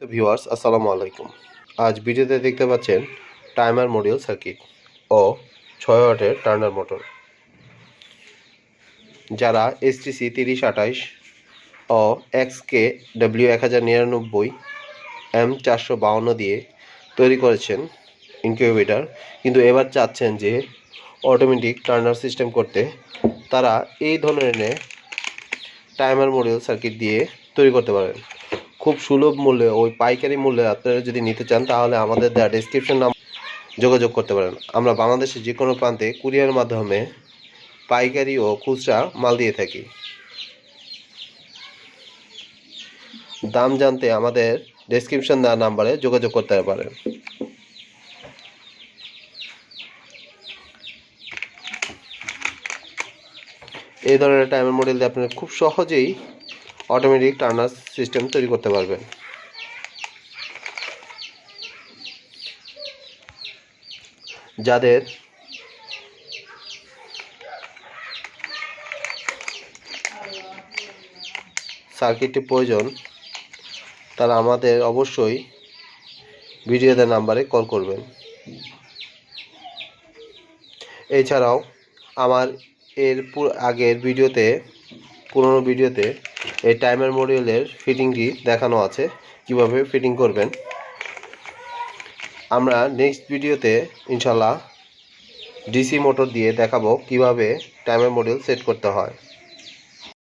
তো ভিউয়ার্স আসসালামু আলাইকুম। আজ ভিডিওতে দেখতে পাচ্ছেন টাইমার মডিউল সার্কিট ও 6 ওয়াটের টার্নার মোটর। যারা STC 3028 ও XK W1099 M452 দিয়ে তৈরি করেছেন ইনকিউবেটর, কিন্তু এবার চাচ্ছেন যে অটোমেটিক টার্নার সিস্টেম করতে, তারা এই ধরনের টাইমার মডিউল সার্কিট দিয়ে তৈরি করতে পারেন খুব সুলভ মূল্যে। ওই পাইকারি মূল্যে আপনারা যদি নিতে চান তাহলে আমাদের দেওয়া ডেসক্রিপশন যোগাযোগ করতে পারেন। আমরা বাংলাদেশের যে কোনো প্রান্তে কুরিয়ার মাধ্যমে পাইকারি ও খুচরা মাল দিয়ে থাকি। দাম জানতে আমাদের ডেসক্রিপশন দেওয়া নাম্বারে যোগাযোগ করতে পারেন। এই ধরনের টাইমার মডেল দিয়ে আপনারা খুব সহজেই অটোমেটিক টার্নার সিস্টেম তৈরি করতে পারবেন। যাদের সার্কিটটি প্রয়োজন তারা আমাদের অবশ্যই ভিডিওতে নাম্বারে কল করবেন। এছাড়াও আমার আগের ভিডিওতে, পুরনো ভিডিওতে এই টাইমার মডিউলের ফিটিংটি দেখানো আছে, কিভাবে ফিটিং করবেন। আমরা নেক্সট ভিডিওতে ইনশাল্লাহ ডিসি মোটর দিয়ে দেখাবো কিভাবে টাইমার মডিউল সেট করতে হয়।